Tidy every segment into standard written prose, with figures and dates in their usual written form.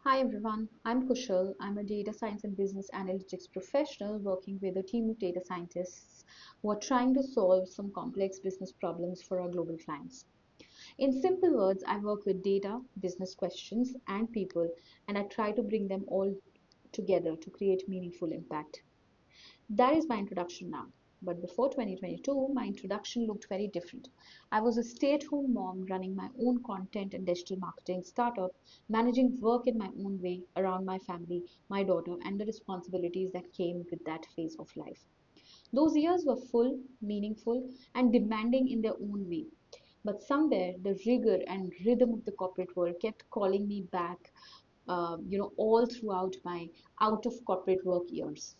Hi everyone, I'm Kushal. I'm a data science and business analytics professional working with a team of data scientists who are trying to solve some complex business problems for our global clients. In simple words, I work with data, business questions, and people, and I try to bring them all together to create meaningful impact. That is my introduction now. But before 2022, my introduction looked very different. I was a stay at home mom running my own content and digital marketing startup, managing work in my own way around my family, my daughter, and the responsibilities that came with that phase of life. Those years were full, meaningful, and demanding in their own way. But somewhere, the rigor and rhythm of the corporate world kept calling me back, all throughout my out of corporate work years.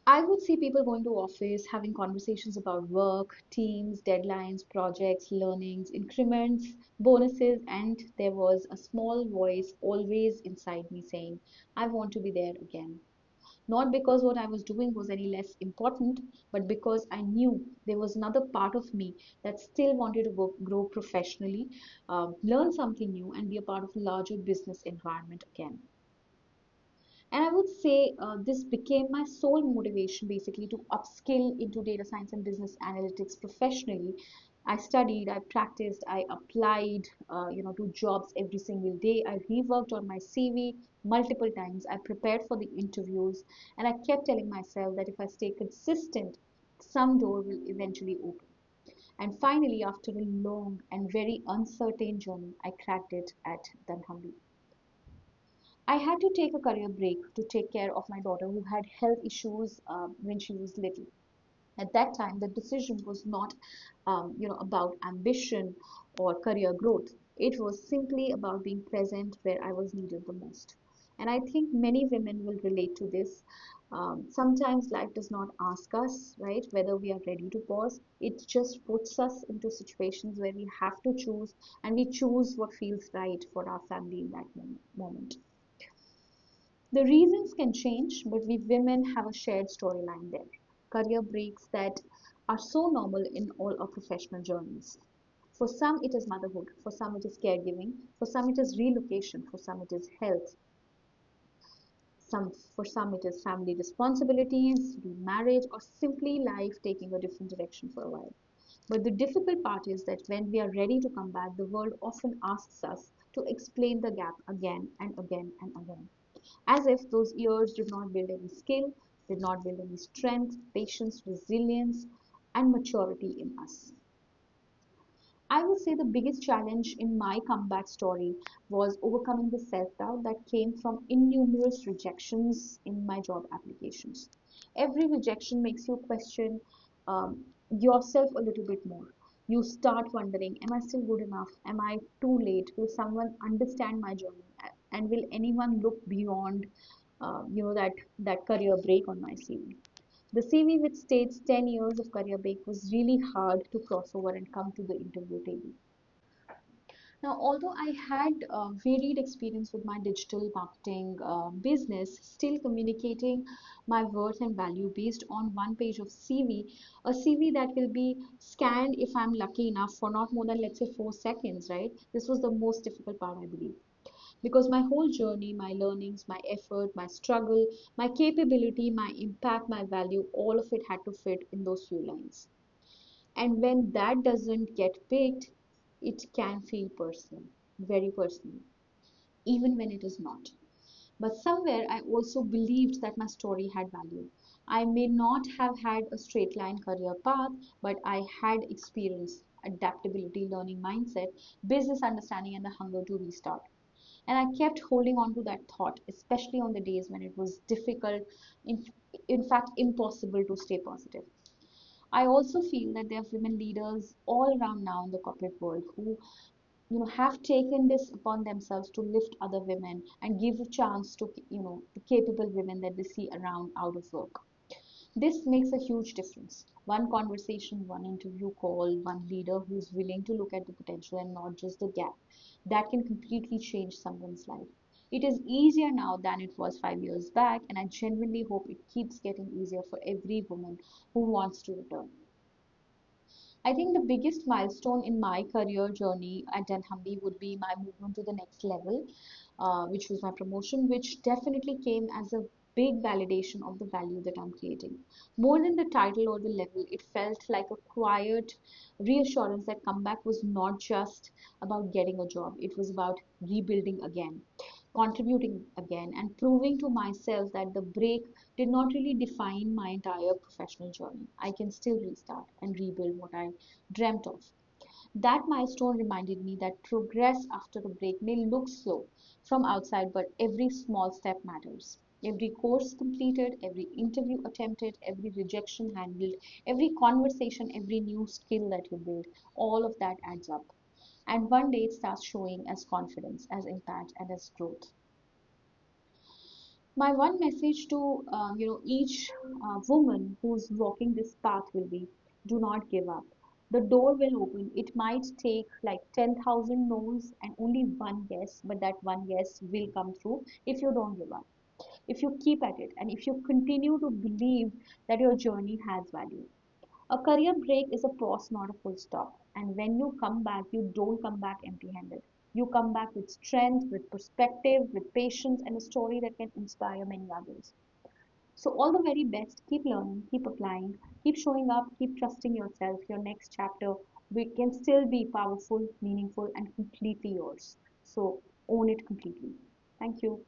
I would see people going to office, having conversations about work, teams, deadlines, projects, learnings, increments, bonuses, and there was a small voice always inside me saying, I want to be there again. Not because what I was doing was any less important, but because I knew there was another part of me that still wanted to grow professionally, learn something new, and be a part of a larger business environment again. And I would say this became my sole motivation basically to upskill into data science and business analytics professionally. I studied, I practiced, I applied, to jobs every single day. I reworked on my CV multiple times. I prepared for the interviews, and I kept telling myself that if I stay consistent, some door will eventually open. And finally, after a long and very uncertain journey, I cracked it at Dhanhamli. I had to take a career break to take care of my daughter who had health issues when she was little. At that time, the decision was not, about ambition or career growth. It was simply about being present where I was needed the most. And I think many women will relate to this. Sometimes life does not ask us, right, whether we are ready to pause. It just puts us into situations where we have to choose, and we choose what feels right for our family in that moment. The reasons can change, but we women have a shared storyline there. Career breaks that are so normal in all our professional journeys. For some, it is motherhood. For some, it is caregiving. For some, it is relocation. For some, it is health. For some, it is family responsibilities, remarriage, or simply life taking a different direction for a while. But the difficult part is that when we are ready to come back, the world often asks us to explain the gap again and again and again, as if those years did not build any skill, did not build any strength, patience, resilience, and maturity in us. I would say the biggest challenge in my comeback story was overcoming the self doubt that came from innumerous rejections in my job applications. Every rejection makes you question yourself a little bit more. You start wondering, am I still good enough? Am I too late? Will someone understand my journey? And will anyone look beyond, that career break on my CV? The CV, which states 10 years of career break, was really hard to cross over and come to the interview table. Now, although I had varied experience with my digital marketing business, still communicating my worth and value based on one page of CV, a CV that will be scanned if I'm lucky enough for not more than, let's say, 4 seconds, right? This was the most difficult part, I believe. Because my whole journey, my learnings, my effort, my struggle, my capability, my impact, my value, all of it had to fit in those few lines. And when that doesn't get picked, it can feel personal, very personal, even when it is not. But somewhere I also believed that my story had value. I may not have had a straight line career path, but I had experience, adaptability, learning mindset, business understanding, and the hunger to restart. And I kept holding on to that thought, especially on the days when it was difficult, in, in fact, impossible to stay positive. I also feel that there are women leaders all around now in the corporate world who have taken this upon themselves to lift other women and give a chance to the capable women that they see around out of work. This makes a huge difference. One conversation, one interview call, one leader who's willing to look at the potential and not just the gap, that can completely change someone's life. It is easier now than it was 5 years back, and I genuinely hope it keeps getting easier for every woman who wants to return. I think the biggest milestone in my career journey at Denhamby would be my movement to the next level, which was my promotion, which definitely came as a big validation of the value that I'm creating. More than the title or the level, it felt like a quiet reassurance that comeback was not just about getting a job, it was about rebuilding again, contributing again, and proving to myself that the break did not really define my entire professional journey. I can still restart and rebuild what I dreamt of. That milestone reminded me that progress after a break may look slow from outside, but every small step matters. Every course completed, every interview attempted, every rejection handled, every conversation, every new skill that you build, all of that adds up. And one day it starts showing as confidence, as impact, and as growth. My one message to each woman who's walking this path will be: do not give up. The door will open. It might take like 10,000 no's and only one yes, but that one yes will come through if you don't give up, if you keep at it, and if you continue to believe that your journey has value. A career break is a pause, not a full stop. And when you come back, you don't come back empty handed. You come back with strength, with perspective, with patience, and a story that can inspire many others. So, all the very best. Keep learning, keep applying, keep showing up, keep trusting yourself. Your next chapter can still be powerful, meaningful, and completely yours. So, own it completely. Thank you.